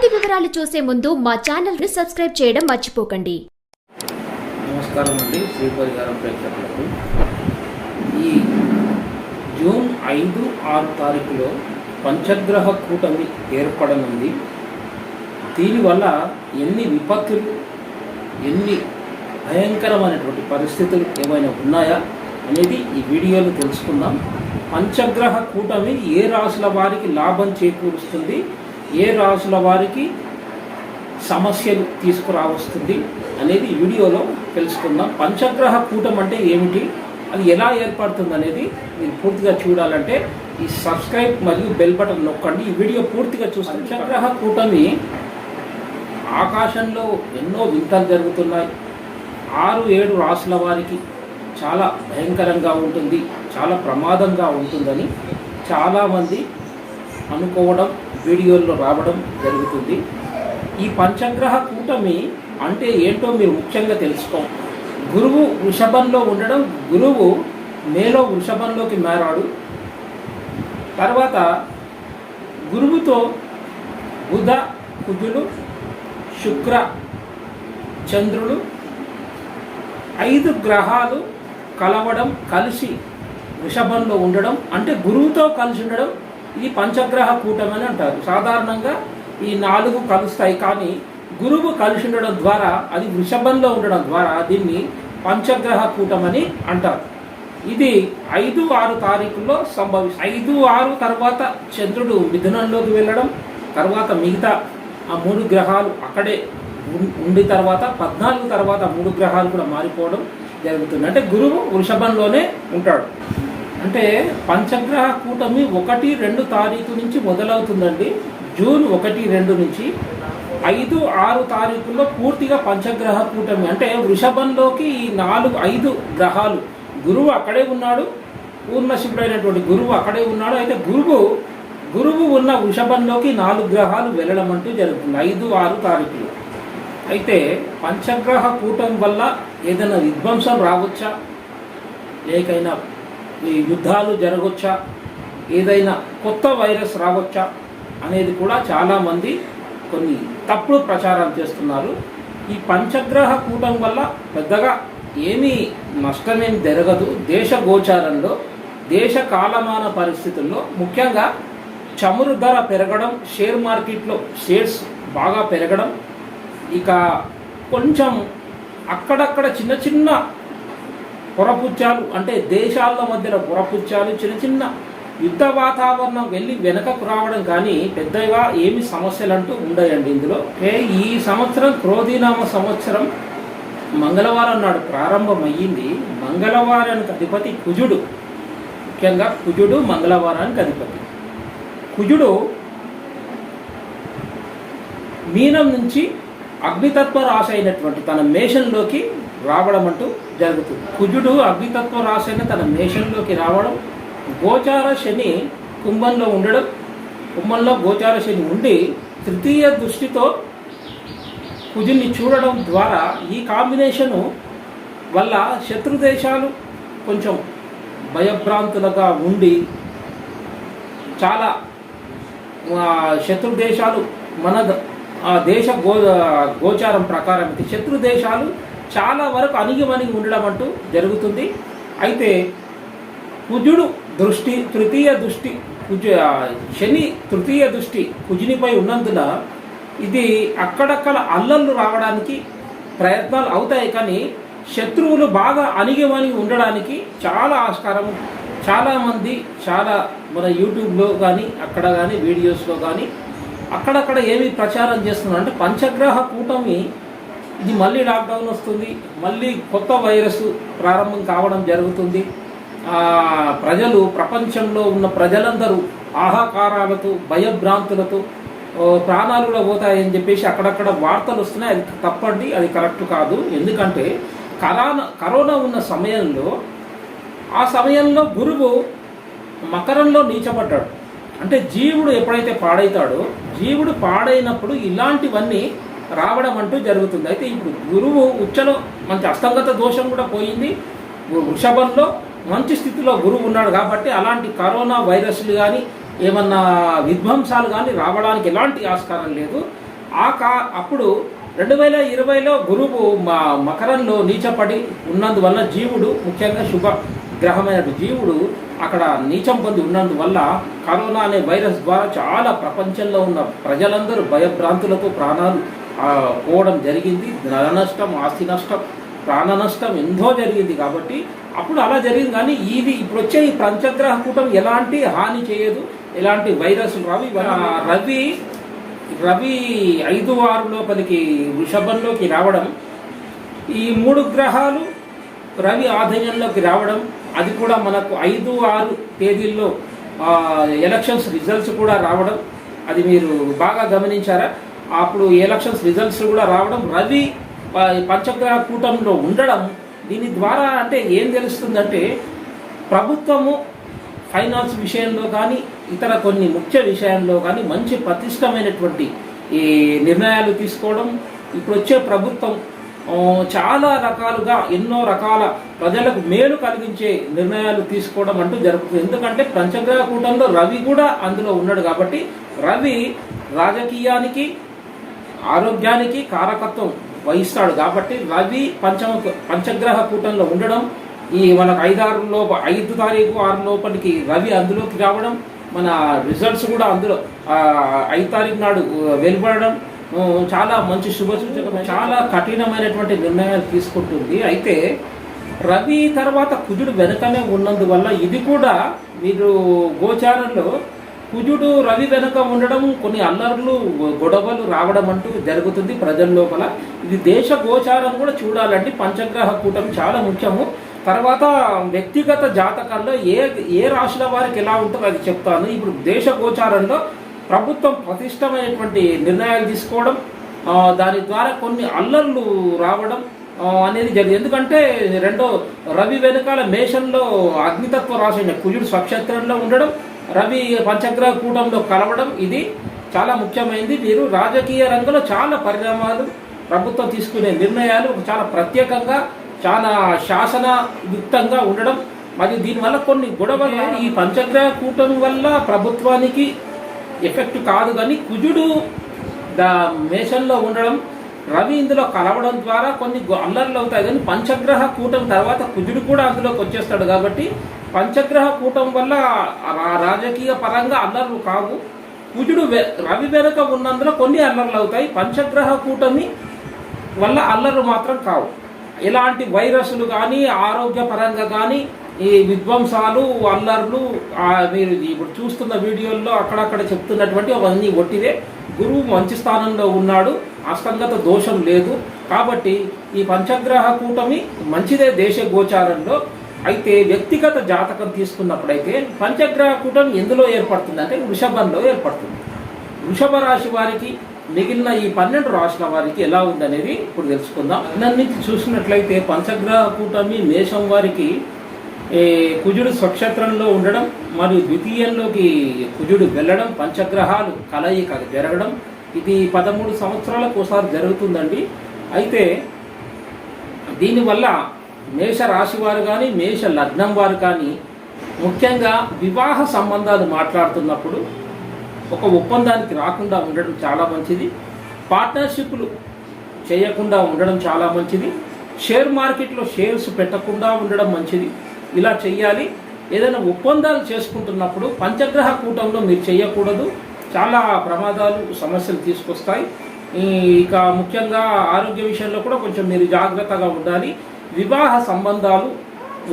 పూర్తి వివరాలు చూసే ముందు మా ఛానల్ ని సబ్స్క్రైబ్ చేయడం మర్చిపోకండి. నమస్కారం అండి, శ్రీ పరిహారం ప్రేక్షకులకు. ఈ జూన్ 5-6 తారీఖులో పంచగ్రహ కూటమి ఏర్పడనుంది. దీనివల్ల ఎన్ని విపత్తులు, ఎన్ని భయంకరమైనటువంటి పరిస్థితులు ఏమైనా ఉన్నాయా అనేది ఈ వీడియోలో తెలుసుకుందాం. పంచగ్రహ కూటమి ఏ రాశుల వారికి లాభం చేకూరుస్తుంది, ఏ రాశుల వారికి సమస్యలు తీసుకురావస్తుంది అనేది ఈ వీడియోలో తెలుసుకుందాం. పంచగ్రహ కూటమి అంటే ఏమిటి, అది ఎలా ఏర్పడుతుంది అనేది మీరు పూర్తిగా చూడాలంటే ఈ సబ్స్క్రైబ్ మరియు బెల్ బటన్ నొక్కండి. ఈ వీడియో పూర్తిగా చూస్తాం. పంచగ్రహ కూటమి ఆకాశంలో ఎన్నో వింతలు జరుగుతున్నాయి. 6-7 రాశుల వారికి చాలా భయంకరంగా ఉంటుంది, చాలా ప్రమాదంగా ఉంటుందని చాలామంది అనుకోవడం, వీడియోల్లో రావడం జరుగుతుంది. ఈ పంచగ్రహ కూటమి అంటే ఏంటో మీరు ముఖ్యంగా తెలుసుకోండి. గురువు వృషభంలో ఉండడం, గురువు మేలో వృషభంలోకి మారాడు. తర్వాత గురువుతో బుధ, కుజులు, శుక్ర, చంద్రుడు 5 గ్రహాలు కలవడం, కలిసి వృషభంలో ఉండడం అంటే గురువుతో కలిసి ఉండడం, ఇది పంచగ్రహ కూటమి అని అంటారు. సాధారణంగా ఈ 4 కలుస్తాయి, కానీ గురువు కలిసి ఉండడం ద్వారా, అది వృషభంలో ఉండడం ద్వారా దీన్ని పంచగ్రహ కూటమని అంటారు. ఇది 5-6 తారీఖుల్లో సంభవిస్తుంది. 5-6 తర్వాత చంద్రుడు మిథునంలోకి వెళ్ళడం, తర్వాత మిగతా ఆ 3 గ్రహాలు అక్కడే ఉండి తర్వాత 14 తర్వాత 3 గ్రహాలు కూడా మారిపోవడం జరుగుతుంది. అంటే గురువు వృషభంలోనే ఉంటాడు. అంటే పంచగ్రహ కూటమి 1-2 తారీఖు నుంచి మొదలవుతుందండి. జూన్ 1-2 నుంచి 5-6 తారీఖుల్లో పూర్తిగా పంచగ్రహ కూటమి. అంటే వృషభంలోకి ఈ 4-5 గ్రహాలు, గురువు అక్కడే ఉన్నాడు, పూర్ణశివుడైనటువంటి గురువు అక్కడే ఉన్నాడు. అయితే గురువు ఉన్న వృషభంలోకి 4 గ్రహాలు వెళ్ళడం అంటూ జరుగుతుంది 5-6 తారీఖులు. అయితే పంచగ్రహ కూటమి వల్ల ఏదైనా విధ్వంసం రావచ్చా, లేకైనా ఈ యుద్ధాలు జరగవచ్చా, ఏదైనా కొత్త వైరస్ రావచ్చా అనేది కూడా చాలామంది కొన్ని తప్పుడు ప్రచారం చేస్తున్నారు. ఈ పంచగ్రహ కూటమి వల్ల పెద్దగా ఏమీ నష్టమేం జరగదు. దేశ గోచారంలో, దేశ కాలమాన పరిస్థితుల్లో ముఖ్యంగా చమురు ధర పెరగడం, షేర్ మార్కెట్లో షేర్స్ బాగా పెరగడం, ఇక కొంచెం అక్కడక్కడ చిన్న చిన్న పొరపుచ్చాలు, అంటే దేశాల మధ్యలో పొరపుచ్చాలు, చిన్న చిన్న యుద్ధ వాతావరణం వెళ్ళి వెనకకు రావడం, కానీ పెద్దగా ఏమి సమస్యలు అంటూ ఉండయండి ఇందులో. ఈ సంవత్సరం క్రోధీనామ సంవత్సరం మంగళవారం నాడు ప్రారంభమయ్యింది. మంగళవారానికి అధిపతి కుజుడు, ముఖ్యంగా కుజుడు మంగళవారానికి అధిపతి. కుజుడు మీనం నుంచి అగ్నితత్వ రాశి అయినటువంటి తన మేషంలోకి రావడం అంటూ జరుగుతుంది. కుజుడు అగ్నితత్వ రాశి అయిన తన మేషంలోకి రావడం, గోచార శని కుంభంలో ఉండడం, కుంభంలో గోచార శని ఉండి తృతీయ దృష్టితో కుజుని చూడడం ద్వారా ఈ కాంబినేషను వల్ల శత్రుదేశాలు కొంచెం భయభ్రాంతులుగా ఉండి, చాలా శత్రుదేశాలు మన దేశ గోచారం ప్రకారం అయితే శత్రుదేశాలు చాలా వరకు అణిగిమణిగి ఉండడం అంటూ జరుగుతుంది. అయితే కుజుడు దృష్టి, తృతీయ దృష్టి, శని తృతీయ దృష్టి కుజునిపై ఉన్నందున ఇది అక్కడక్కడ అల్లర్లు రావడానికి ప్రయత్నాలు అవుతాయి, కానీ శత్రువులు బాగా అణిగిమణిగి ఉండడానికి చాలా ఆస్కారం. చాలామంది మన యూట్యూబ్లో కానీ అక్కడ కానీ వీడియోస్లో కానీ అక్కడక్కడ ఏమి ప్రచారం చేస్తున్నారు అంటే పంచగ్రహ కూటమి ఇది మళ్ళీ లాక్డౌన్ వస్తుంది, మళ్ళీ కొత్త వైరస్ ప్రారంభం కావడం జరుగుతుంది, ప్రజలు, ప్రపంచంలో ఉన్న ప్రజలందరూ ఆహాకారాలతో, భయభ్రాంతులతో ప్రాణాలు కూడా పోతాయని చెప్పేసి అక్కడక్కడ వార్తలు వస్తున్నాయి. అది తప్పండి, అది కరెక్ట్ కాదు. ఎందుకంటే కరోనా ఉన్న సమయంలో, ఆ సమయంలో గురువు మకరంలో నీచబడ్డాడు. అంటే జీవుడు ఎప్పుడైతే పాడైతాడో, జీవుడు పాడైనప్పుడు ఇలాంటివన్నీ రావడం అంటూ జరుగుతుంది. అయితే ఇప్పుడు గురువు ఉచ్చలో మంచి అస్తంగత దోషం కూడా పోయింది, వృషభంలో మంచి స్థితిలో గురువు ఉన్నాడు కాబట్టి అలాంటి కరోనా వైరస్లు కానీ ఏమన్నా విధ్వంసాలు కానీ రావడానికి ఎలాంటి ఆస్కారం లేదు. అప్పుడు 2020లో గురువు మకరంలో నీచపడి ఉన్నందువల్ల జీవుడు, ముఖ్యంగా శుభ గ్రహమైన జీవుడు అక్కడ నీచం పొంది ఉన్నందువల్ల కరోనా అనే వైరస్ ద్వారా చాలా ప్రపంచంలో ఉన్న ప్రజలందరూ భయభ్రాంతులతో ప్రాణాలు పోవడం జరిగింది. ధన నష్టం, ఆస్తి నష్టం, ప్రాణ నష్టం ఎంతో జరిగింది. కాబట్టి అప్పుడు అలా జరిగింది. కానీ ఇప్పుడు వచ్చే ఈ పంచగ్రహ కూటం ఎలాంటి హాని చేయదు, ఎలాంటి వైరస్లు రవి 5-6 లోపలికి వృషభంలోకి రావడం, ఈ 3 గ్రహాలు రవి ఆధీనంలోకి రావడం, అది కూడా మనకు 5-6 తేదీల్లో ఎలక్షన్స్ రిజల్ట్స్ కూడా రావడం, అది మీరు బాగా గమనించారా? అప్పుడు ఎలక్షన్స్ రిజల్ట్స్ కూడా రావడం, రవి పంచగ్రహ కూటంలో ఉండడం, దీని ద్వారా అంటే ఏం తెలుస్తుందంటే ప్రభుత్వము ఫైనాన్స్ విషయంలో కానీ ఇతర కొన్ని ముఖ్య విషయాల్లో కానీ మంచి ప్రతిష్టమైనటువంటి ఈ నిర్ణయాలు తీసుకోవడం, ఇప్పుడు వచ్చే ప్రభుత్వం చాలా రకాలుగా ఎన్నో రకాల ప్రజలకు మేలు కలిగించే నిర్ణయాలు తీసుకోవడం అంటూ జరుగుతుంది. ఎందుకంటే పంచగ్రహ కూటంలో రవి కూడా అందులో ఉన్నాడు కాబట్టి రవి రాజకీయానికి, ఆరోగ్యానికి కారకత్వం వహిస్తాడు. కాబట్టి రవి పంచగ్రహ కూటంలో ఉండడం, ఈ మనకు 5 తారీఖు 6 లోపలికి రవి అందులోకి రావడం, మన రిజల్ట్స్ కూడా అందులో 5 తారీఖు నాడు వెలువడడం చాలా మంచి శుభసూచకం. చాలా కఠినమైనటువంటి నిర్ణయాలు తీసుకుంటుంది. అయితే రవి తర్వాత కుజుడు వెనుకనే ఉన్నందువల్ల ఇది కూడా మీరు గోచారంలో కుజుడు రవి వెనుక ఉండడం, కొన్ని అల్లర్లు, గొడవలు రావడం అంటూ జరుగుతుంది ప్రజల లోపల. ఇది దేశ గోచారం కూడా చూడాలంటే పంచగ్రహ కూటమి చాలా ముఖ్యము. తర్వాత వ్యక్తిగత జాతకాల్లో ఏ రాశుల వారికి ఎలా ఉంటుందో అది చెప్తాను. ఇప్పుడు దేశ గోచారంలో ప్రభుత్వం ప్రతిష్టమైనటువంటి నిర్ణయాలు తీసుకోవడం, దాని ద్వారా కొన్ని అల్లర్లు రావడం అనేది జరిగింది. ఎందుకంటే రవి వెనకాల మేషంలో అగ్నితత్వ రాశి కుజుడు స్వక్షేత్రంలో ఉండడం, రవి పంచగ్రహ కూటంలో కలవడం, ఇది చాలా ముఖ్యమైనది. మీరు రాజకీయ రంగంలో చాలా పరిణామాలు, ప్రభుత్వం తీసుకునే నిర్ణయాలు చాలా ప్రత్యేకంగా, చాలా శాసనయుక్తంగా ఉండడం, మరియు దీనివల్ల కొన్ని గొడవలు ఈ పంచగ్రహ కూటమి వల్ల ప్రభుత్వానికి ఎఫెక్ట్ కాదు. కానీ కుజుడు మేషంలో ఉండడం, రవి ఇందులో కలవడం ద్వారా కొన్ని అల్లర్లు అవుతాయి. కానీ పంచగ్రహ కూటమి తర్వాత కుజుడు కూడా అందులోకి వచ్చేస్తాడు. కాబట్టి పంచగ్రహ కూటమి వల్ల రాజకీయ పరంగా అల్లర్లు కావు. కుజుడు రవి వెనుక ఉన్నందులో కొన్ని అల్లర్లు అవుతాయి. పంచగ్రహ కూటమి వల్ల అల్లర్లు మాత్రం కావు. ఎలాంటి వైరస్లు కానీ, ఆరోగ్యపరంగా కానీ, ఈ విధ్వంసాలు, అల్లర్లు మీరు ఇప్పుడు చూస్తున్న వీడియోల్లో అక్కడక్కడ చెప్తున్నటువంటి అవన్నీ ఒట్టివే. గురువు మంచి స్థానంలో ఉన్నాడు, అస్తంగత దోషం లేదు. కాబట్టి ఈ పంచగ్రహ కూటమి మంచిదే దేశ గోచారంలో. అయితే వ్యక్తిగత జాతకం తీసుకున్నప్పుడైతే పంచగ్రహ కూటమి ఎందులో ఏర్పడుతుంది అంటే వృషభంలో ఏర్పడుతుంది. వృషభ రాశి వారికి, మిగిలిన ఈ 12 రాశుల వారికి ఎలా ఉందనేది ఇప్పుడు తెలుసుకుందాం. దాని నుంచి చూసినట్లయితే పంచగ్రహ కూటమి మేషం వారికి కుజుడు స్వక్షేత్రంలో ఉండడం, మరియు ద్వితీయంలోకి కుజుడు వెళ్ళడం, పంచగ్రహాలు కలయిక జరగడం, ఇది 13 సంవత్సరాలకు ఒకసారి జరుగుతుందండి. అయితే దీనివల్ల మేష రాశి వారు కానీ, మేష లగ్నం వారు కానీ ముఖ్యంగా వివాహ సంబంధాలు మాట్లాడుతున్నప్పుడు ఒక ఒప్పందానికి రాకుండా ఉండడం చాలా మంచిది. పార్ట్నర్షిప్లు చేయకుండా ఉండడం చాలా మంచిది. షేర్ మార్కెట్లో షేర్స్ పెట్టకుండా ఉండడం మంచిది. ఇలా చెయ్యాలి. ఏదైనా ఒప్పందాలు చేసుకుంటున్నప్పుడు పంచగ్రహ కూటంలో మీరు చేయకూడదు. చాలా ప్రమాదాలు, సమస్యలు తీసుకొస్తాయి. ఇక ముఖ్యంగా ఆరోగ్య విషయంలో కూడా కొంచెం మీరు జాగ్రత్తగా ఉండాలి. వివాహ సంబంధాలు,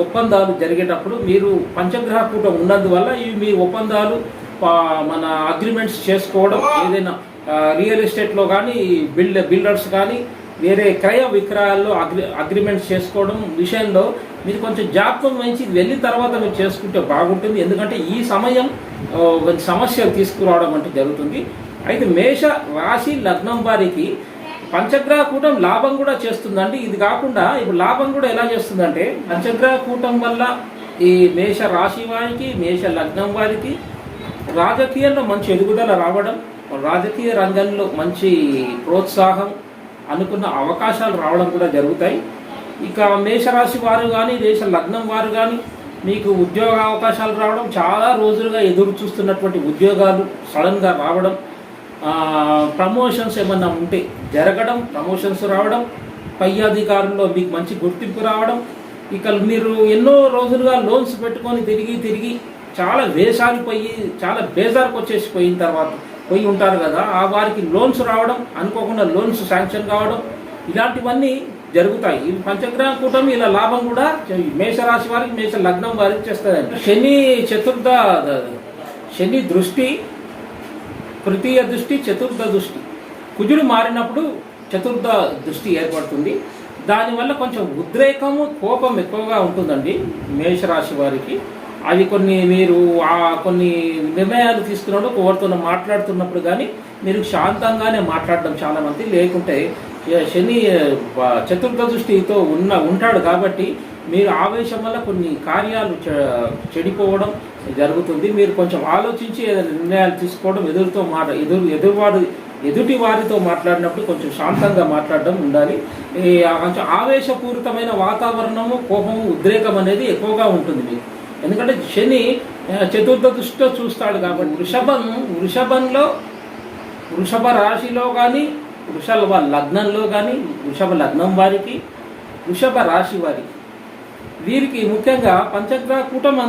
ఒప్పందాలు జరిగేటప్పుడు మీరు పంచగ్రహ కూటం ఉన్నందువల్ల ఇవి మీ ఒప్పందాలు, మన అగ్రిమెంట్స్ చేసుకోవడం, ఏదైనా రియల్ ఎస్టేట్లో కానీ, బిల్డర్స్ కానీ, వేరే క్రయ విక్రయాల్లో అగ్రిమెంట్స్ చేసుకోవడం విషయంలో మీరు కొంచెం జాగ్రత్త వహించి వెళ్ళిన తర్వాత మీరు చేసుకుంటే బాగుంటుంది. ఎందుకంటే ఈ సమయం సమస్యలు తీసుకురావడం అంటే జరుగుతుంది. అయితే మేష రాశి లగ్నం వారికి పంచగ్రహ కూటం లాభం కూడా చేస్తుందండి. ఇది కాకుండా ఇప్పుడు లాభం కూడా ఎలా చేస్తుందంటే పంచగ్రహ కూటం వల్ల ఈ మేష రాశి వారికి, మేష లగ్నం వారికి రాజకీయంలో మంచి ఎదుగుదల రావడం, రాజకీయ రంగంలో మంచి ప్రోత్సాహం, అనుకున్న అవకాశాలు రావడం కూడా జరుగుతాయి. ఇక మేషరాశి వారు కానీ, మేష లగ్నం వారు కానీ మీకు ఉద్యోగ అవకాశాలు రావడం, చాలా రోజులుగా ఎదురు చూస్తున్నటువంటి ఉద్యోగాలు సడన్గా రావడం, ప్రమోషన్స్ ఏమన్నా ఉంటే జరగడం, ప్రమోషన్స్ రావడం, పై అధికారుల్లో మీకు మంచి గుర్తింపు రావడం, ఇక మీరు ఎన్నో రోజులుగా లోన్స్ పెట్టుకొని తిరిగి చాలా వేసారిపోయి చాలా బేజార్కి వచ్చేసి పోయి ఉంటారు కదా, ఆ వారికి లోన్స్ రావడం, అనుకోకుండా లోన్స్ శాంక్షన్ కావడం, ఇలాంటివన్నీ జరుగుతాయి. ఈ పంచగ్రహ కూటమి ఇలా లాభం కూడా మేషరాశి వారికి, మేష లగ్నం వారికి చేస్తుందండి. శని దృష్టి, తృతీయ దృష్టి, చతుర్థ దృష్టి, కుజుడు మారినప్పుడు చతుర్థ దృష్టి ఏర్పడుతుంది. దానివల్ల కొంచెం ఉద్రేకము, కోపం ఎక్కువగా ఉంటుందండి మేషరాశి వారికి. అవి మీరు కొన్ని నిర్ణయాలు తీసుకున్నప్పుడు ఎవరితో మాట్లాడుతున్నప్పుడు కానీ మీరు శాంతంగానే మాట్లాడడం చాలా మంది. లేకుంటే శని చతుర్థ దృష్టితో ఉంటాడు కాబట్టి మీరు ఆవేశం వల్ల కొన్ని కార్యాలు చెడిపోవడం జరుగుతుంది. మీరు కొంచెం ఆలోచించి ఏదైనా నిర్ణయాలు తీసుకోవడం, ఎదుటి వారితో మాట్లాడినప్పుడు కొంచెం శాంతంగా మాట్లాడడం ఉండాలి. కొంచెం ఆవేశపూరితమైన వాతావరణము, కోపము, ఉద్రేకం అనేది ఎక్కువగా ఉంటుంది మీకు. ఎందుకంటే శని చతుర్థ దృష్టితో చూస్తాడు కాబట్టి వృషభ రాశిలో కానీ, వృషభ లగ్నంలో కానీ, వృషభ లగ్నం వారికి, వృషభ రాశి వారికి, వీరికి ముఖ్యంగా పంచగ్రహ కూటమి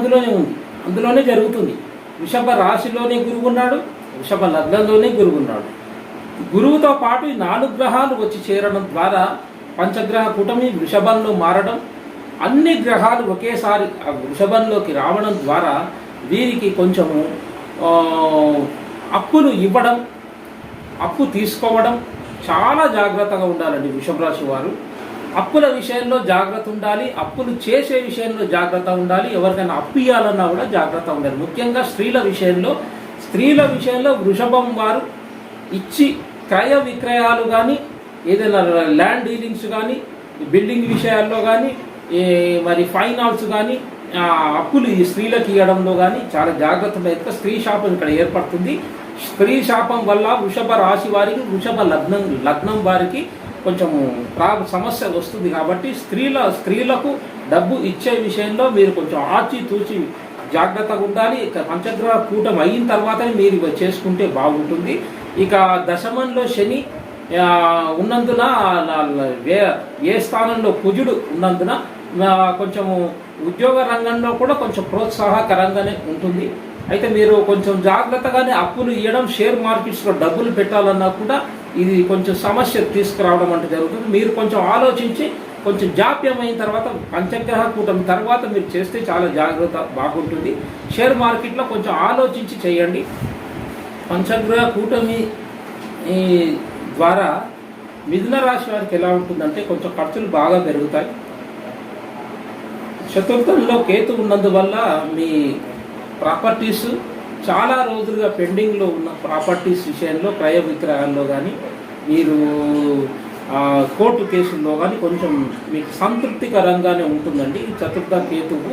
అందులోనే జరుగుతుంది. వృషభ రాశిలోనే గురువు ఉన్నాడు, వృషభ లగ్నంలోనే గురువు ఉన్నాడు. గురువుతో పాటు ఈ 4 గ్రహాలు వచ్చి చేరడం ద్వారా పంచగ్రహ కూటమి వృషభంలో మారడం, అన్ని గ్రహాలు ఒకేసారి ఆ వృషభంలోకి రావడం ద్వారా వీరికి కొంచెము అప్పులు ఇవ్వడం, అప్పు తీసుకోవడం చాలా జాగ్రత్తగా ఉండాలండి వృషభ రాశి వారు. అప్పుల విషయంలో జాగ్రత్త ఉండాలి, అప్పులు చేసే విషయంలో జాగ్రత్త ఉండాలి, ఎవరికైనా అప్పు ఇవ్వాలన్నా కూడా జాగ్రత్త ఉండాలి. ముఖ్యంగా స్త్రీల విషయంలో వృషభం వారు ఇచ్చి క్రయ విక్రయాలు కానీ, ఏదైనా ల్యాండ్ డీలింగ్స్ కానీ, బిల్డింగ్ విషయాల్లో కానీ, మరి ఫైనాన్స్ కానీ, అప్పులు ఈ స్త్రీలకు ఇవ్వడంలో కానీ చాలా జాగ్రత్తగా అయితే స్త్రీ శాపం ఇక్కడ ఏర్పడుతుంది. స్త్రీ శాపం వల్ల వృషభ రాశి వారికి, వృషభ లగ్నం వారికి కొంచెం సమస్య వస్తుంది. కాబట్టి స్త్రీలకు డబ్బు ఇచ్చే విషయంలో మీరు కొంచెం ఆచితూచి జాగ్రత్తగా ఉండాలి. ఇక పంచగ్రహ కూటమి అయిన తర్వాతనే మీరు చేసుకుంటే బాగుంటుంది. ఇక దశమంలో శని ఉన్నందున, ఏ స్థానంలో కుజుడు ఉన్నందున కొంచెము ఉద్యోగ రంగంలో కూడా కొంచెం ప్రోత్సాహకరంగానే ఉంటుంది. అయితే మీరు కొంచెం జాగ్రత్తగానే అప్పులు ఇవ్వడం, షేర్ మార్కెట్స్లో డబ్బులు పెట్టాలన్నా కూడా ఇది కొంచెం సమస్య తీసుకురావడం అంటే జరుగుతుంది. మీరు కొంచెం ఆలోచించి కొంచెం జాప్యం అయిన తర్వాత పంచగ్రహ కూటమి తర్వాత మీరు చేస్తే చాలా జాగ్రత్త బాగుంటుంది. షేర్ మార్కెట్లో కొంచెం ఆలోచించి చేయండి. పంచగ్రహ కూటమి ద్వారా మిథున రాశి వారికి ఎలా ఉంటుందంటే కొంచెం ఖర్చులు బాగా పెరుగుతాయి. చతుర్థంలో కేతు ఉన్నందువల్ల మీ ప్రాపర్టీస్ చాలా రోజులుగా పెండింగ్లో ఉన్న ప్రాపర్టీస్ విషయంలో, క్రయ విక్రయాల్లో కానీ, మీరు కోర్టు కేసుల్లో కానీ కొంచెం మీకు సంతృప్తికరంగానే ఉంటుందండి. చతుర్థ కేతువు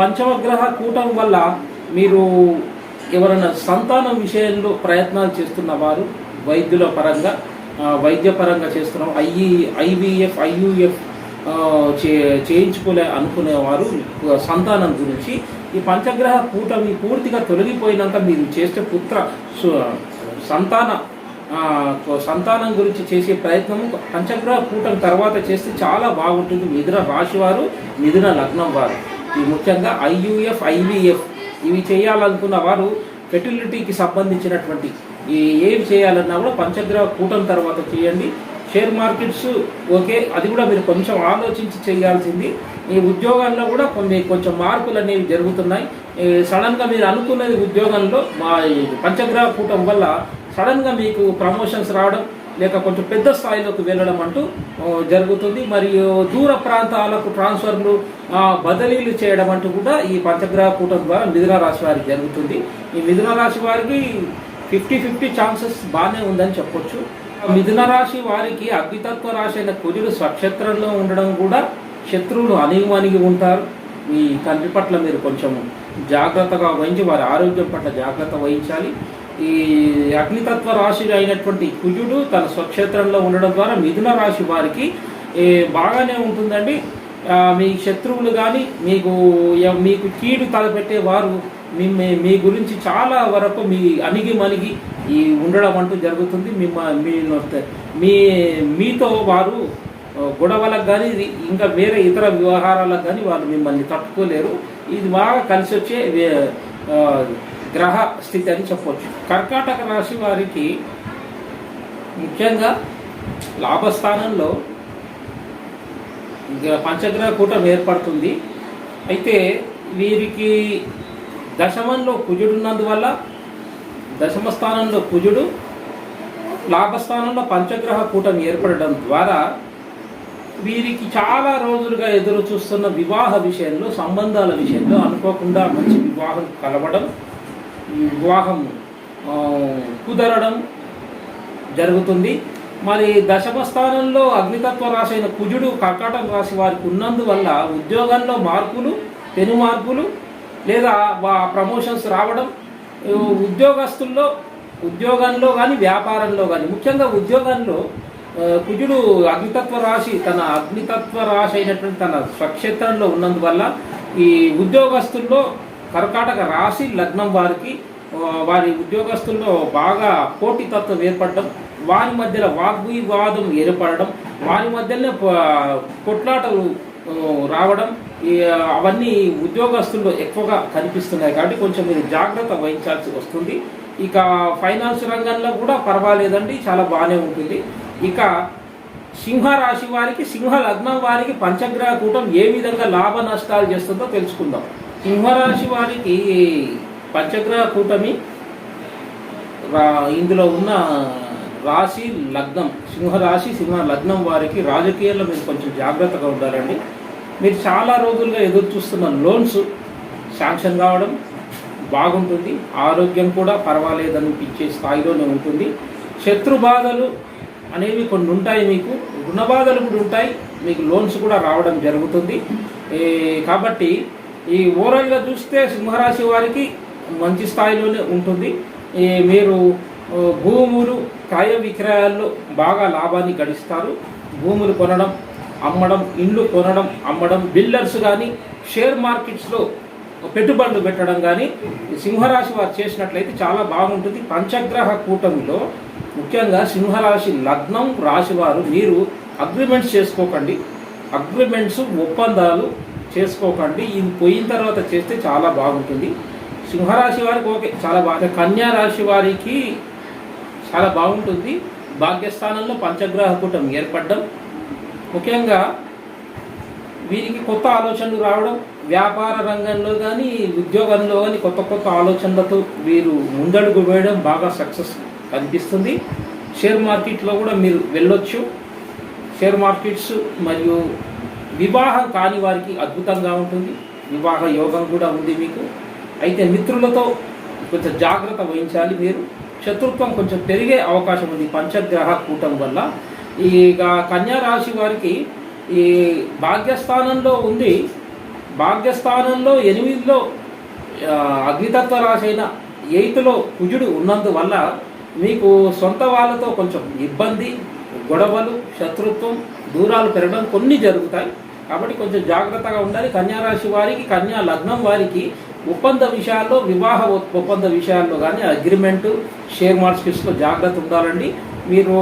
పంచమగ్రహ కూటమి వల్ల మీరు ఎవరైనా సంతానం విషయంలో ప్రయత్నాలు చేస్తున్న వారు, వైద్యపరంగా చేస్తున్నాం, IVF IUF అనుకునేవారు సంతానం గురించి ఈ పంచగ్రహ కూటమి పూర్తిగా తొలగిపోయినాక మీరు చేసే సంతానం గురించి చేసే ప్రయత్నము పంచగ్రహ కూటమి తర్వాత చేస్తే చాలా బాగుంటుంది. మిథున రాశి వారు, మిథున లగ్నం వారు ఈ ముఖ్యంగా IUF IVF ఇవి చేయాలనుకున్న వారు ఫెర్టిలిటీకి సంబంధించినటువంటి ఏం చేయాలన్నా కూడా పంచగ్రహ కూటమి తర్వాత చేయండి. షేర్ మార్కెట్స్ ఓకే, అది కూడా మీరు కొంచెం ఆలోచించి చేయాల్సింది. ఈ ఉద్యోగాల్లో కూడా కొంచెం మార్పులు అనేవి జరుగుతున్నాయి. సడన్గా మీరు అనుకున్నది ఉద్యోగంలో పంచగ్రహ కూటమి వల్ల సడన్గా మీకు ప్రమోషన్స్ రావడం, లేక కొంచెం పెద్ద స్థాయిలోకి వెళ్ళడం అంటూ జరుగుతుంది. మరియు దూర ప్రాంతాలకు ట్రాన్స్ఫర్లు, బదిలీలు చేయడం అంటూ కూడా ఈ పంచగ్రహ కూటమి ద్వారా మిథున రాశి వారికి జరుగుతుంది. ఈ మిథున రాశి వారికి 50-50 ఛాన్సెస్ బాగానే ఉందని చెప్పొచ్చు. మిథున రాశి వారికి అగ్నితత్వ రాశి అయిన కుజుడు స్వక్షేత్రంలో ఉండడం కూడా శత్రువులు అణిగి ఉంటారు. మీ తండ్రి పట్ల మీరు కొంచెం జాగ్రత్తగా వహించి వారి ఆరోగ్యం పట్ల జాగ్రత్త వహించాలి. ఈ అగ్నితత్వ రాశి అయినటువంటి కుజుడు తన స్వక్షేత్రంలో ఉండడం ద్వారా మిథున రాశి వారికి బాగానే ఉంటుందండి. మీ శత్రువులు కానీ మీకు కీడు తలపెట్టే వారు మీ గురించి చాలా వరకు అణిగి మణిగి ఉండడం అంటూ జరుగుతుంది. మీతో వారు గొడవలకు కానీ ఇంకా వేరే ఇతర వ్యవహారాలకు కానీ వాళ్ళు మిమ్మల్ని తట్టుకోలేరు. ఇది బాగా కలిసి వచ్చే గ్రహ స్థితి అని చెప్పవచ్చు. కర్కాటక రాశి వారికి ముఖ్యంగా లాభస్థానంలో పంచగ్రహ కూటం ఏర్పడుతుంది. అయితే వీరికి దశమంలో కుజుడు ఉన్నందువల్ల దశమ స్థానంలో కుజుడు, లాభస్థానంలో పంచగ్రహ కూటం ఏర్పడడం ద్వారా వీరికి చాలా రోజులుగా ఎదురు చూస్తున్న వివాహ విషయంలో, సంబంధాల విషయంలో అనుకోకుండా మంచి వివాహం కలవడం, వివాహం కుదరడం జరుగుతుంది. మరి దశమ స్థానంలో అగ్నితత్వ రాశి అయిన కుజుడు కర్కాటక రాశి వారికి ఉన్నందువల్ల ఉద్యోగంలో మార్పులు, పెను మార్పులు లేదా ప్రమోషన్స్ రావడం, ఉద్యోగంలో కానీ వ్యాపారంలో కానీ, ముఖ్యంగా ఉద్యోగంలో కుజుడు అగ్నితత్వ రాశి అయినటువంటి తన స్వక్షేత్రంలో ఉన్నందువల్ల ఈ ఉద్యోగస్తుల్లో కర్కాటక రాశి లగ్నం వారి ఉద్యోగస్తుల్లో బాగా పోటీతత్వం ఏర్పడడం, వారి మధ్యలో వాగ్వివాదం ఏర్పడడం, వారి మధ్యలోనే కొట్లాటలు రావడం, అవన్నీ ఉద్యోగస్తుల్లో ఎక్కువగా కనిపిస్తున్నాయి. కాబట్టి కొంచెం మీరు జాగ్రత్త వహించాల్సి వస్తుంది. ఇక ఫైనాన్స్ రంగంలో కూడా పర్వాలేదండి, చాలా బాగానే ఉంటుంది. ఇక సింహరాశి వారికి, సింహ లగ్నం వారికి పంచగ్రహ కూటం ఏ విధంగా లాభ నష్టాలు చేస్తుందో తెలుసుకుందాం. సింహరాశి వారికి పంచగ్రహ కూటమి ఇందులో ఉన్న రాశి లగ్నం, సింహరాశి సింహ లగ్నం వారికి రాజకీయాల్లో మీరు కొంచెం జాగ్రత్తగా ఉండాలండి. మీరు చాలా రోజులుగా ఎదురు చూస్తున్న లోన్స్ శాంక్షన్ కావడం బాగుంటుంది. ఆరోగ్యం కూడా పర్వాలేదనిపించే స్థాయిలోనే ఉంటుంది. శత్రు బాధలు అనేవి కొన్ని ఉంటాయి, మీకు రుణ బాధలు కూడా ఉంటాయి, మీకు లోన్స్ కూడా రావడం జరుగుతుంది. కాబట్టి ఈ ఓవరాల్గా చూస్తే సింహరాశి వారికి మంచి స్థాయిలోనే ఉంటుంది. మీరు భూములు క్రయ విక్రయాల్లో బాగా లాభాన్ని గడిస్తారు. భూములు కొనడం, అమ్మడం, ఇండ్లు కొనడం, అమ్మడం, బిల్డర్స్ కానీ షేర్ మార్కెట్స్లో పెట్టుబడులు పెట్టడం కానీ సింహరాశి వారు చేసినట్లయితే చాలా బాగుంటుంది. పంచగ్రహ కూటమిలో ముఖ్యంగా సింహరాశి లగ్నం రాశి వారు మీరు అగ్రిమెంట్స్ చేసుకోకండి, ఒప్పందాలు చేసుకోకండి. ఇది పోయిన తర్వాత చేస్తే చాలా బాగుంటుంది. సింహరాశి వారికి ఓకే, చాలా బాగా. కన్యా రాశి వారికి చాలా బాగుంటుంది. భాగ్యస్థానంలో పంచగ్రహ కూటం ఏర్పడడం, ముఖ్యంగా వీరికి కొత్త ఆలోచనలు రావడం, వ్యాపార రంగంలో కానీ ఉద్యోగంలో కానీ కొత్త ఆలోచనలతో వీరు ముందడుగు వేయడం బాగా సక్సెస్ కనిపిస్తుంది. షేర్ మార్కెట్లో కూడా మీరు వెళ్ళొచ్చు. షేర్ మార్కెట్స్ మరియు వివాహం కాని వారికి అద్భుతంగా ఉంటుంది. వివాహ యోగం కూడా ఉంది మీకు. అయితే మిత్రులతో కొంచెం జాగ్రత్త వహించాలి. మీరు శత్రుత్వం కొంచెం పెరిగే అవకాశం ఉంది పంచగ్రహ కూటం వల్ల. ఇక కన్యా రాశి వారికి ఈ భాగ్యస్థానంలో ఉంది. భాగ్యస్థానంలో 8లో అగ్నితత్వ రాశి అయిన 8లో కుజుడు ఉన్నందువల్ల మీకు సొంత వాళ్ళతో కొంచెం ఇబ్బంది, గొడవలు, శత్రుత్వం, దూరాలు పెరగడం కొన్ని జరుగుతాయి. కాబట్టి కొంచెం జాగ్రత్తగా ఉండాలి. కన్యా రాశి వారికి, కన్యా లగ్నం వారికి ఒప్పంద విషయాల్లో, వివాహ ఒప్పంద విషయాల్లో కానీ అగ్రిమెంటు, షేర్ మార్కెట్స్లో జాగ్రత్త ఉండాలండి. మీరు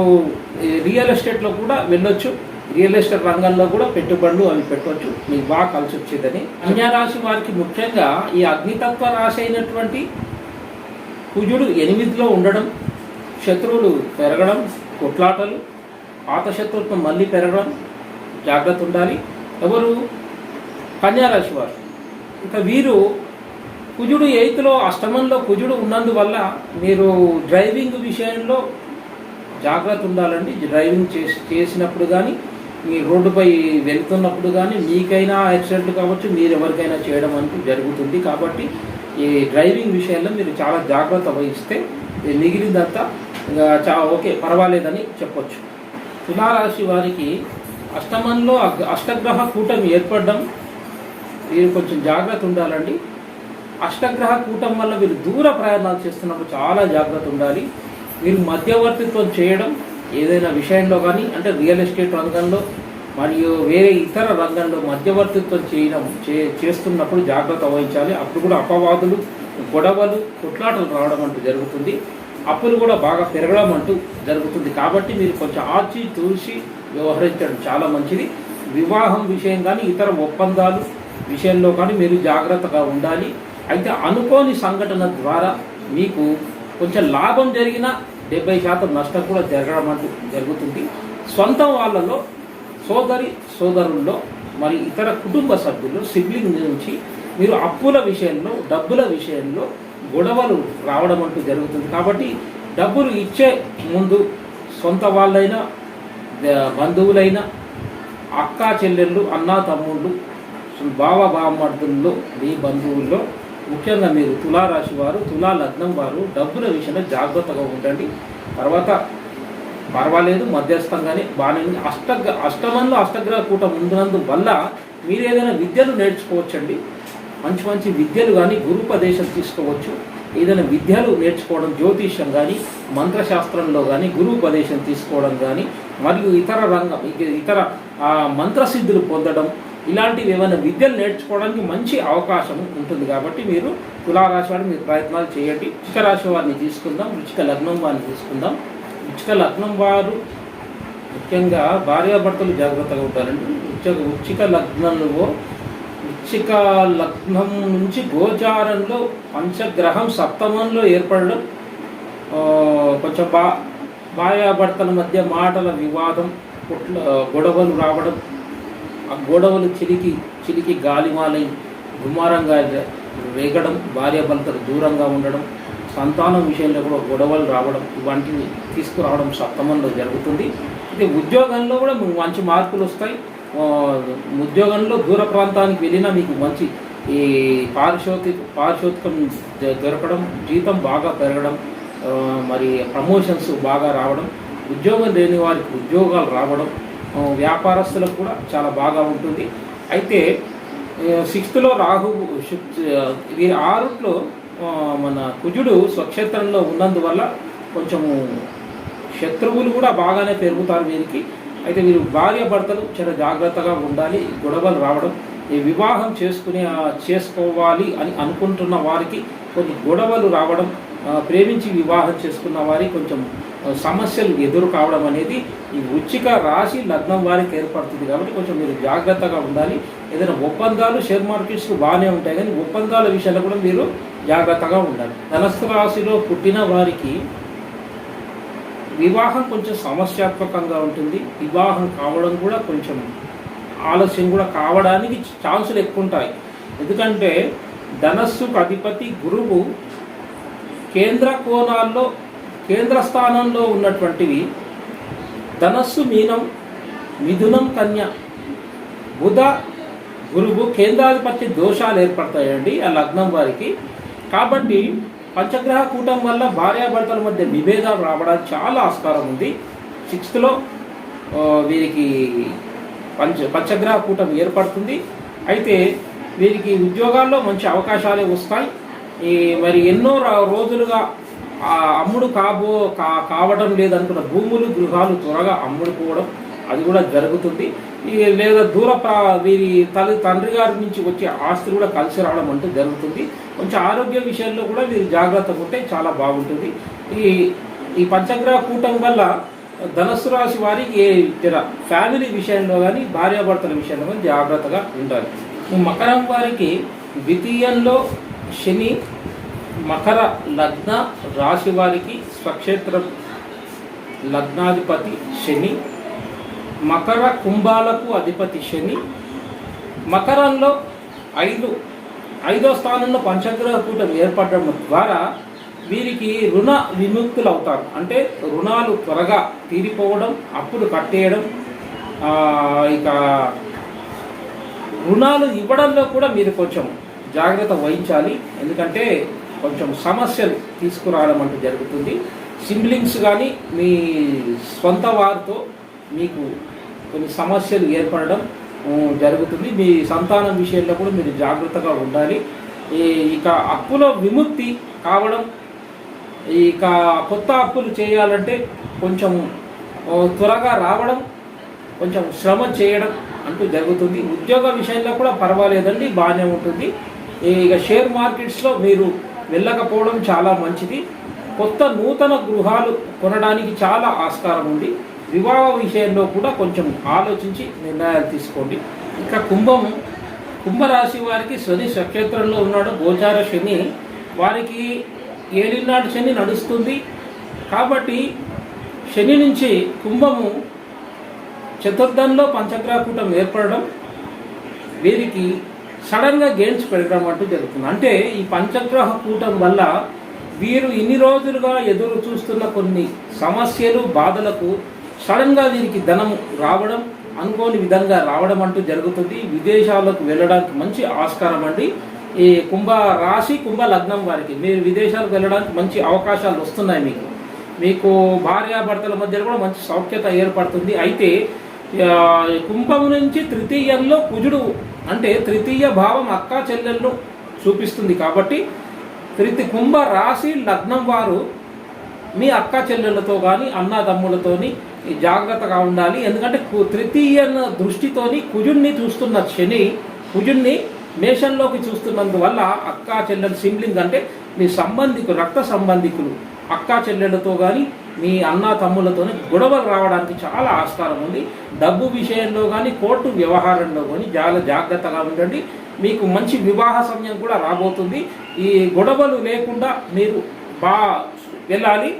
రియల్ ఎస్టేట్లో కూడా వెళ్ళొచ్చు. రియల్ ఎస్టేట్ రంగంలో కూడా పెట్టుబడులు అవి పెట్టవచ్చు. మీకు బాగా కలిసి వచ్చేదని. కన్యా రాశి వారికి ముఖ్యంగా ఈ అగ్నితత్వ రాశి అయినటువంటి కుజుడు 8లో ఉండడం, శత్రువులు పెరగడం, కొట్లాటలు, పాత శత్రుత్వం మళ్ళీ పెరగడం జాగ్రత్త ఉండాలి. ఎవరు? కన్యా రాశి వారు. ఇంకా వీరు కుజుడు 8లో అష్టమంలో కుజుడు ఉన్నందువల్ల మీరు డ్రైవింగ్ విషయంలో జాగ్రత్త ఉండాలండి. డ్రైవింగ్ చేసినప్పుడు కానీ, మీ రోడ్డుపై వెళ్తున్నప్పుడు కానీ మీకైనా యాక్సిడెంట్ కావచ్చు, మీరు ఎవరికైనా చేయడం అంటూ జరుగుతుంది. కాబట్టి ఈ డ్రైవింగ్ విషయంలో మీరు చాలా జాగ్రత్త వహిస్తే మిగిలిందంతా ఓకే, పర్వాలేదని చెప్పొచ్చు. తులారాశి వారికి అష్టమంలో అష్టగ్రహ కూటమి ఏర్పడడం, మీరు కొంచెం జాగ్రత్త ఉండాలండి. అష్టగ్రహ కూటం వల్ల మీరు దూర ప్రయాణాలు చేస్తున్నప్పుడు చాలా జాగ్రత్త ఉండాలి. మీరు మధ్యవర్తిత్వం చేయడం ఏదైనా విషయంలో కానీ, అంటే రియల్ ఎస్టేట్ రంగంలో మరియు వేరే ఇతర రంగంలో మధ్యవర్తిత్వం చేస్తున్నప్పుడు జాగ్రత్త వహించాలి. అప్పుడు కూడా అపవాదులు, గొడవలు, కొట్లాటలు రావడం అంటూ జరుగుతుంది. అప్పులు కూడా బాగా పెరగడం అంటూ జరుగుతుంది. కాబట్టి మీరు కొంచెం ఆచి తూచి వ్యవహరించడం చాలా మంచిది. వివాహం విషయం కానీ ఇతర ఒప్పందాలు విషయంలో కానీ మీరు జాగ్రత్తగా ఉండాలి. అయితే అనుకోని సంఘటన ద్వారా మీకు కొంచెం లాభం జరిగినా 70% నష్టం కూడా జరగడం అంటూ జరుగుతుంది. సొంత వాళ్ళలో సోదరుల్లో మరి ఇతర కుటుంబ సభ్యులు సిబ్లింగ్ నుంచి మీరు అప్పుల విషయంలో, డబ్బుల విషయంలో గొడవలు రావడం అంటూ జరుగుతుంది. కాబట్టి డబ్బులు ఇచ్చే ముందు సొంత వాళ్ళైనా, బంధువులైనా, అక్కా చెల్లెళ్ళు, అన్నా తమ్ముళ్ళు, బావమర్దుల్లో, మీ బంధువుల్లో ముఖ్యంగా మీరు తులారాశి వారు, తులా లగ్నం వారు డబ్బుల విషయంలో జాగ్రత్తగా ఉండండి. తర్వాత పర్వాలేదు, మధ్యస్థంగానే బాగానే ఉంది. అష్టమంలో అష్టగ్రహ కూటం ఉన్నందు వల్ల మీరు ఏదైనా విద్యలు నేర్చుకోవచ్చండి. మంచి మంచి విద్యలు కానీ గురుపదేశం తీసుకోవచ్చు. ఏదైనా విద్యలు నేర్చుకోవడం, జ్యోతిష్యం కానీ, మంత్రశాస్త్రంలో కానీ గురుపదేశం తీసుకోవడం కానీ, మరియు ఇతర మంత్రసిద్ధులు పొందడం, ఇలాంటివి ఏమైనా విద్యలు నేర్చుకోవడానికి మంచి అవకాశం ఉంటుంది. కాబట్టి మీరు తులారాశి వారిని మీరు ప్రయత్నాలు చేయండి. వృశ్చిక రాశి వారిని తీసుకుందాం, వృశ్చిక లగ్నం వారిని తీసుకుందాం. వృశ్చిక లగ్నం వారు ముఖ్యంగా భార్యాభర్తలు జాగ్రత్తగా ఉంటారండి. వృశ్చిక లగ్నం నుంచి గోచారంలో పంచగ్రహం సప్తమంలో ఏర్పడడం, కొంచెం భార్యాభర్తల మధ్య మాటల వివాదం, గొడవలు రావడం, ఆ గొడవలు చిలికి గాలిమాలై దుమారంగా రేగడం, భార్యాభర్తలు దూరంగా ఉండడం, సంతానం విషయంలో కూడా గొడవలు రావడం, ఇవంటివి తీసుకురావడం సప్తమంలో జరుగుతుంది. అయితే ఉద్యోగంలో కూడా మీకు మంచి మార్పులు వస్తాయి. ఉద్యోగంలో దూర ప్రాంతానికి వెళ్ళినా మీకు మంచి ఈ పారితోషికం దొరకడం, జీతం బాగా పెరగడం, మరి ప్రమోషన్స్ బాగా రావడం, ఉద్యోగం లేని వారికి ఉద్యోగాలు రావడం, వ్యాపారస్తులకు కూడా చాలా బాగా ఉంటుంది. అయితే 6th రాహు, వీరి 6th మన కుజుడు స్వక్షేత్రంలో ఉన్నందువల్ల కొంచెము శత్రువులు కూడా బాగానే పెరుగుతారు వీరికి. అయితే వీరు భార్యాభర్తలు చాలా జాగ్రత్తగా ఉండాలి. గొడవలు రావడం, ఈ వివాహం చేసుకోవాలి అని అనుకుంటున్న వారికి కొన్ని గొడవలు రావడం, ప్రేమించి వివాహం చేసుకున్న వారికి కొంచెం సమస్యలు ఎదురు కావడం అనేది ఈ వృశ్చిక రాశి లగ్నం వారికి ఏర్పడుతుంది. కాబట్టి కొంచెం మీరు జాగ్రత్తగా ఉండాలి. ఏదైనా ఒప్పందాలు షేర్ మార్కెట్స్ బాగానే ఉంటాయి, కానీ ఒప్పందాల విషయాల్లో కూడా మీరు జాగ్రత్తగా ఉండాలి. ధనస్సు రాశిలో పుట్టిన వారికి వివాహం కొంచెం సమస్యాత్మకంగా ఉంటుంది. వివాహం కావడం కూడా కొంచెం ఆలస్యం కూడా కావడానికి ఛాన్సులు ఎక్కువ ఉంటాయి. ఎందుకంటే ధనస్సుకు అధిపతి గురువు కేంద్ర స్థానంలో ఉన్నటువంటివి ధనస్సు, మీనం, మిథునం, కన్య. బుధ గురువు కేంద్రాధిపత్య దోషాలు ఏర్పడతాయండి ఆ లగ్నం వారికి. కాబట్టి పంచగ్రహ కూటం వల్ల భార్యాభర్తల మధ్య విభేదాలు రావడానికి చాలా ఆస్కారం ఉంది. 6th వీరికి పంచగ్రహ కూటం ఏర్పడుతుంది. అయితే వీరికి ఉద్యోగాల్లో మంచి అవకాశాలే వస్తాయి. మరి ఎన్నో రోజులుగా అమ్ముడు కావడం లేదనుకున్న భూములు, గృహాలు త్వరగా అమ్ముడుపోవడం అది కూడా జరుగుతుంది. లేదా వీరి తండ్రి గారి నుంచి వచ్చే ఆస్తి కూడా కలిసి రావడం అంటూ జరుగుతుంది. కొంచెం ఆరోగ్య విషయంలో కూడా వీరు జాగ్రత్తగా ఉంటే చాలా బాగుంటుంది. ఈ పంచగ్రహ కూటం వల్ల ధనస్సు రాశి వారికి ఫ్యామిలీ విషయంలో కానీ, భార్యాభర్తల విషయంలో కానీ జాగ్రత్తగా ఉండాలి. మకరం వారికి ద్వితీయంలో శని, మకర లగ్న రాశి వారికి స్వక్షేత్రం లగ్నాధిపతి శని, మకర కుంభాలకు అధిపతి శని. మకరంలో 5వ స్థానంలో పంచగ్రహ కూటం ఏర్పడడం ద్వారా వీరికి రుణ విముక్తులు అవుతారు. అంటే రుణాలు త్వరగా తీరిపోవడం, అప్పులు కట్టేయడం, ఇక రుణాలు ఇవ్వడంలో కూడా మీరు కొంచెం జాగ్రత్త వహించాలి. ఎందుకంటే కొంచెం సమస్యలు తీసుకురావడం అంటూ జరుగుతుంది. సిబ్లింగ్స్ కానీ మీ స్వంత వారితో మీకు కొన్ని సమస్యలు ఏర్పడడం జరుగుతుంది. మీ సంతానం విషయంలో కూడా మీరు జాగ్రత్తగా ఉండాలి. ఇక అప్పుల విముక్తి కావడం, ఇక కొత్త అప్పులు చేయాలంటే కొంచెం త్వరగా రావడం, కొంచెం శ్రమ చేయడం అంటూ జరుగుతుంది. ఉద్యోగ విషయంలో కూడా పర్వాలేదండి, బాగానే ఉంటుంది. ఇక షేర్ మార్కెట్స్లో మీరు వెళ్ళకపోవడం చాలా మంచిది. కొత్త నూతన గృహాలు కొనడానికి చాలా ఆస్కారం ఉంది. వివాహ విషయంలో కూడా కొంచెం ఆలోచించి నిర్ణయాలు తీసుకోండి. ఇంకా కుంభరాశి వారికి శని నక్షత్రంలో ఉన్నాడు. గోచార శని వారికి ఏలినాడు శని నడుస్తుంది. కాబట్టి శని నుంచి కుంభము చతుర్థంలో పంచగ్రహ కూటం ఏర్పడడం, వీరికి సడన్గా గెయిన్స్ పెరగడం అంటూ జరుగుతుంది. అంటే ఈ పంచగ్రహ కూటం వల్ల వీరు ఇన్ని రోజులుగా ఎదురు చూస్తున్న కొన్ని సమస్యలు, బాధలకు సడన్గా వీరికి ధనము రావడం, అనుకోని విధంగా రావడం అంటూ జరుగుతుంది. విదేశాలకు వెళ్ళడానికి మంచి ఆస్కారం అండి. ఈ కుంభ రాశి, కుంభ లగ్నం వారికి మీరు విదేశాలకు వెళ్ళడానికి మంచి అవకాశాలు వస్తున్నాయి. మీకు భార్యాభర్తల మధ్య కూడా మంచి సౌఖ్యత ఏర్పడుతుంది. అయితే కుంభం నుంచి తృతీయంలో కుజుడు, అంటే తృతీయ భావం అక్కా చెల్లెళ్ళు చూపిస్తుంది. కాబట్టి కుంభ రాశి లగ్నం వారు మీ అక్కా చెల్లెళ్ళతో కానీ అన్నదమ్ములతోని జాగ్రత్తగా ఉండాలి. ఎందుకంటే తృతీయ దృష్టితోని కుజుడిని చూస్తున్న శని కుజుడిని మేషంలోకి చూస్తున్నందువల్ల అక్కా చెల్లెలు సిబ్లింగ్, అంటే మీ సంబంధికులు, రక్త సంబంధికులు, అక్కా చెల్లెళ్ళతో కానీ మీ అన్న తమ్ములతోనే గొడవలు రావడానికి చాలా ఆస్కారం ఉంది. డబ్బు విషయంలో కానీ కోర్టు వ్యవహారంలో కానీ చాలా జాగ్రత్తగా ఉండండి. మీకు మంచి వివాహ సమయం కూడా రాబోతుంది. ఈ గొడవలు లేకుండా మీరు వెళ్ళాలి.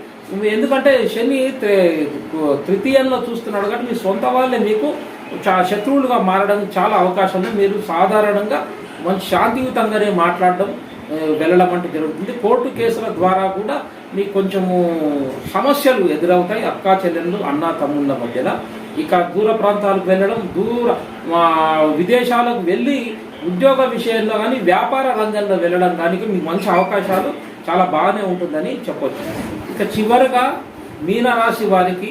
ఎందుకంటే శని తృతీయంలో చూస్తున్నాడు కాబట్టి మీ సొంత వాళ్ళే మీకు శత్రువులుగా మారడానికి చాలా అవకాశం ఉంది. మీరు సాధారణంగా మంచి శాంతియుతంగానే మాట్లాడడం, వెళ్ళడం అంటే జరుగుతుంది. కోర్టు కేసుల ద్వారా కూడా మీకు కొంచెము సమస్యలు ఎదురవుతాయి అక్కా చెల్లెళ్ళు, అన్న తమ్ముళ్ళ మధ్యలో. ఇక దూర ప్రాంతాలకు వెళ్ళడం, విదేశాలకు వెళ్ళి ఉద్యోగ విషయంలో కానీ వ్యాపార రంగంలో వెళ్ళడం కానీ మీకు మంచి అవకాశాలు చాలా బాగానే ఉంటుందని చెప్పొచ్చు. ఇక చివరగా మీనరాశి వారికి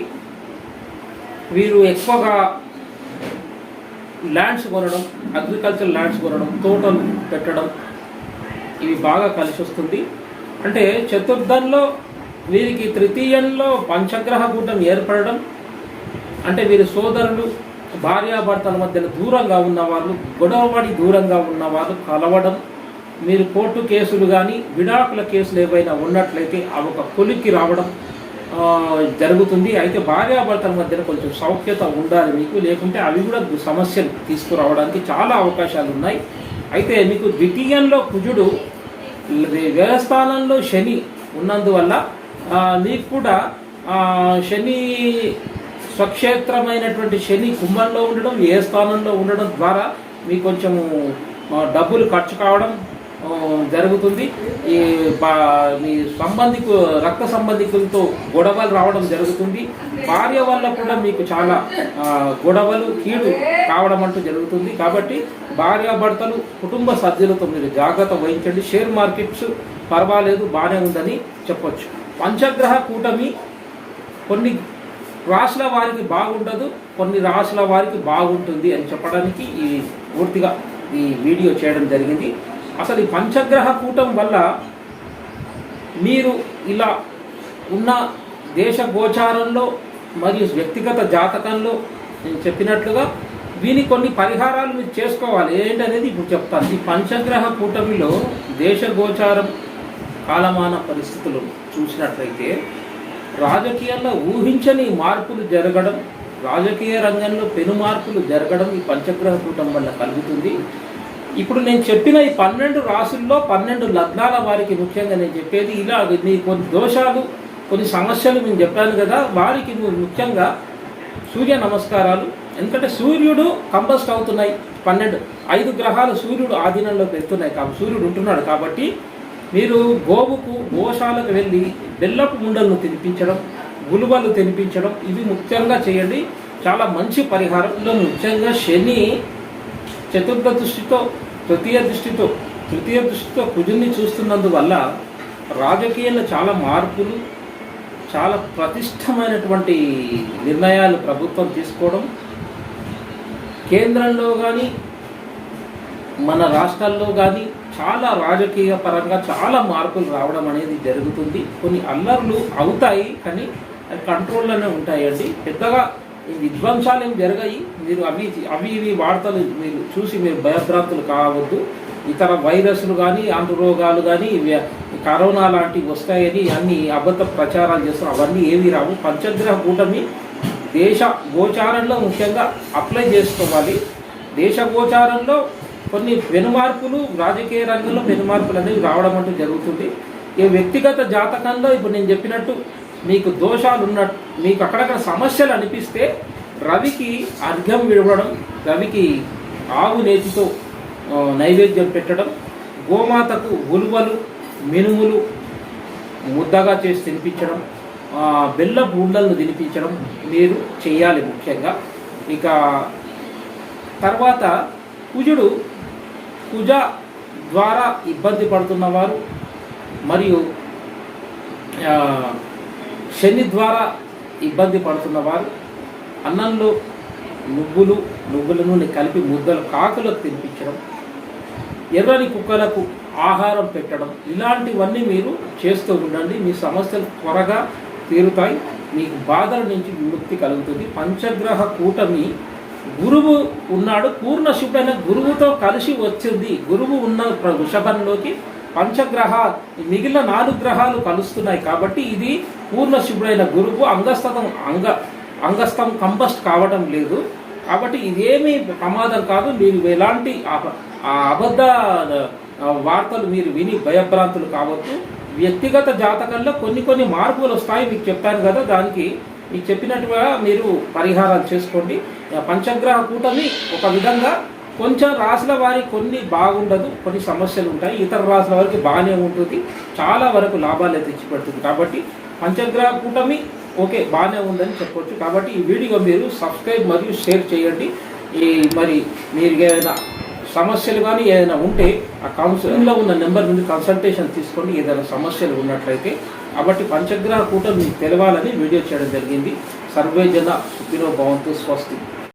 వీరు ఎక్కువగా ల్యాండ్స్ కొనడం, అగ్రికల్చర్ ల్యాండ్స్ కొనడం, తోటలు పెట్టడం, ఇవి బాగా కలిసి వస్తుంది. అంటే చతుర్థంలో వీరికి తృతీయంలో పంచగ్రహ కూటం ఏర్పడడం, అంటే వీరి సోదరులు, భార్యాభర్తల మధ్యన దూరంగా ఉన్నవాళ్ళు, గొడవపడి దూరంగా ఉన్నవాళ్ళు కలవడం, మీరు కోర్టు కేసులు కానీ విడాకుల కేసులు ఏవైనా ఉన్నట్లయితే అవి ఒక కొలిక్కి రావడం జరుగుతుంది. అయితే భార్యాభర్తల మధ్యన కొంచెం సౌఖ్యత ఉండాలి మీకు, లేకుంటే అవి కూడా సమస్యలు తీసుకురావడానికి చాలా అవకాశాలు ఉన్నాయి. అయితే మీకు ద్వితీయంలో కుజుడు, వ్యయస్థానంలో శని ఉన్నందువల్ల మీకు కూడా శని స్వక్షేత్రమైనటువంటి శని కుంభంలో ఉండడం, ఏ స్థానంలో ఉండడం ద్వారా మీకు కొంచెము డబ్బులు ఖర్చు కావడం జరుగుతుంది. మీ రక్త సంబంధికులతో గొడవలు రావడం జరుగుతుంది. భార్య వల్ల కూడా మీకు చాలా గొడవలు, కీడు కావడం అంటూ జరుగుతుంది. కాబట్టి భార్యాభర్తలు, కుటుంబ సభ్యులతో మీరు జాగ్రత్త వహించండి. షేర్ మార్కెట్స్ పర్వాలేదు, బాగానే ఉందని చెప్పొచ్చు. పంచగ్రహ కూటమి కొన్ని రాశుల వారికి బాగుండదు, కొన్ని రాశుల వారికి బాగుంటుంది అని చెప్పడానికి పూర్తిగా ఈ వీడియో చేయడం జరిగింది. అసలు ఈ పంచగ్రహ కూటం వల్ల మీరు ఇలా ఉన్న దేశ గోచారంలో మరియు వ్యక్తిగత జాతకంలో నేను చెప్పినట్లుగా వీని కొన్ని పరిహారాలు మీరు చేసుకోవాలి. ఏంటనేది ఇప్పుడు చెప్తాను. ఈ పంచగ్రహ కూటమిలో దేశ గోచారం కాలమాన పరిస్థితులు చూసినట్లయితే రాజకీయాల్లో ఊహించని మార్పులు జరగడం, రాజకీయ రంగంలో పెను మార్పులు జరగడం ఈ పంచగ్రహ కూటం వల్ల కలుగుతుంది. ఇప్పుడు నేను చెప్పిన ఈ 12 రాశుల్లో 12 లగ్నాల వారికి ముఖ్యంగా నేను చెప్పేది ఇలా, మీ కొన్ని దోషాలు, కొన్ని సమస్యలు నేను చెప్పాను కదా, వారికి ముఖ్యంగా సూర్య నమస్కారాలు. ఎందుకంటే సూర్యుడు కంబస్ట్ అవుతున్నాయి, 5 గ్రహాలు సూర్యుడు ఆధీనంలోకి వెళ్తున్నాయి కాబట్టి, సూర్యుడు ఉంటున్నాడు కాబట్టి మీరు గోశాలకు వెళ్ళి బెల్లపు ముండలను తినిపించడం, గులువలు తినిపించడం, ఇవి ముఖ్యంగా చేయండి. చాలా మంచి పరిహారంలో ముఖ్యంగా శని చతుర్థ దృష్టితో, తృతీయ దృష్టితో కుజుని చూస్తున్నందువల్ల రాజకీయాల్లో చాలా మార్పులు, చాలా ప్రతిష్టమైనటువంటి నిర్ణయాలు ప్రభుత్వం తీసుకోవడం, కేంద్రంలో కానీ మన రాష్ట్రాల్లో కానీ చాలా రాజకీయ పరంగా చాలా మార్పులు రావడం అనేది జరుగుతుంది. కొన్ని అల్లర్లు అవుతాయి కానీ అవి కంట్రోల్లోనే ఉంటాయండి. పెద్దగా ఈ విధ్వంసాలు ఏం జరగాయి. మీరు అవి వార్తలు మీరు చూసి మీరు భయభ్రాంతులు కావద్దు. ఇతర వైరస్లు కానీ అంటురోగాలు కానీ కరోనా లాంటివి వస్తాయని అన్ని అబద్ధ ప్రచారాలు చేస్తారు. అవన్నీ ఏవి రావు. పంచగ్రహ కూటమి దేశ గోచారంలో ముఖ్యంగా అప్లై చేసుకోవాలి. దేశ గోచారంలో కొన్ని పెనుమార్పులు, రాజకీయ రంగంలో పెనుమార్పులు అనేవి రావడం అంటూ జరుగుతుంది. ఈ వ్యక్తిగత జాతకంలో ఇప్పుడు నేను చెప్పినట్టు మీకు దోషాలు ఉన్నట్టు, మీకు అక్కడక్కడ సమస్యలు అనిపిస్తే రవికి అర్ఘ్యం విడవడం, రవికి ఆవు నేతితో నైవేద్యం పెట్టడం, గోమాతకు ఉలువలు మినుములు ముద్దగా చేసి తినిపించడం, బెల్లపు ఉండలను తినిపించడం మీరు చేయాలి ముఖ్యంగా. ఇక తర్వాత కుజ ద్వారా ఇబ్బంది పడుతున్నవారు మరియు శని ద్వారా ఇబ్బంది పడుతున్నవారు అన్నంలో నువ్వుల నూనె కలిపి ముద్దలు కాకులకు తినిపించడం, ఎర్రని కుక్కలకు ఆహారం పెట్టడం, ఇలాంటివన్నీ మీరు చేస్తూ ఉండండి. మీ సమస్యలు త్వరగా తీరుతాయి. మీకు బాధల నుంచి విముక్తి కలుగుతుంది. పంచగ్రహ కూటమి గురువు ఉన్నాడు, పూర్ణ శుభ్రైన గురువుతో కలిసి వచ్చింది. గురువు ఉన్న వృషభంలోకి మిగిలిన 4 గ్రహాలు కలుస్తున్నాయి. కాబట్టి ఇది పూర్ణ శుభ్రైన గురువు. అంగస్థం కంబస్ట్ కావడం లేదు. కాబట్టి ఇదేమీ ప్రమాదం కాదు. మీరు ఎలాంటి అబద్ధ వార్తలు మీరు విని భయభ్రాంతులు కావద్దు. వ్యక్తిగత జాతకంలో కొన్ని మార్పులు వస్తాయి. మీకు చెప్పాను కదా, దానికి మీకు చెప్పినట్టుగా మీరు పరిహారాలు చేసుకోండి. పంచగ్రహ కూటమి ఒక విధంగా కొంచెం రాసుల వారికి కొన్ని బాగుండదు, కొన్ని సమస్యలు ఉంటాయి. ఇతర రాసుల వారికి బాగానే ఉంటుంది, చాలా వరకు లాభాలే తెచ్చిపెడుతుంది. కాబట్టి పంచగ్రహ కూటమి ఓకే బాగానే ఉందని చెప్పొచ్చు. కాబట్టి ఈ వీడియో మీరు సబ్స్క్రైబ్ మరియు షేర్ చేయండి. మరి మీరు ఏదైనా సమస్యలు కానీ ఏదైనా ఉంటే ఆ కౌన్సిలింగ్లో ఉన్న నెంబర్ నుండి కన్సల్టేషన్ తీసుకోండి, ఏదైనా సమస్యలు ఉన్నట్లయితే. కాబట్టి పంచగ్రహ కూటమి మీకు తెలవాలని వీడియో చేయడం జరిగింది. సర్వే జన సుఖినో భవంతు. స్వస్తి.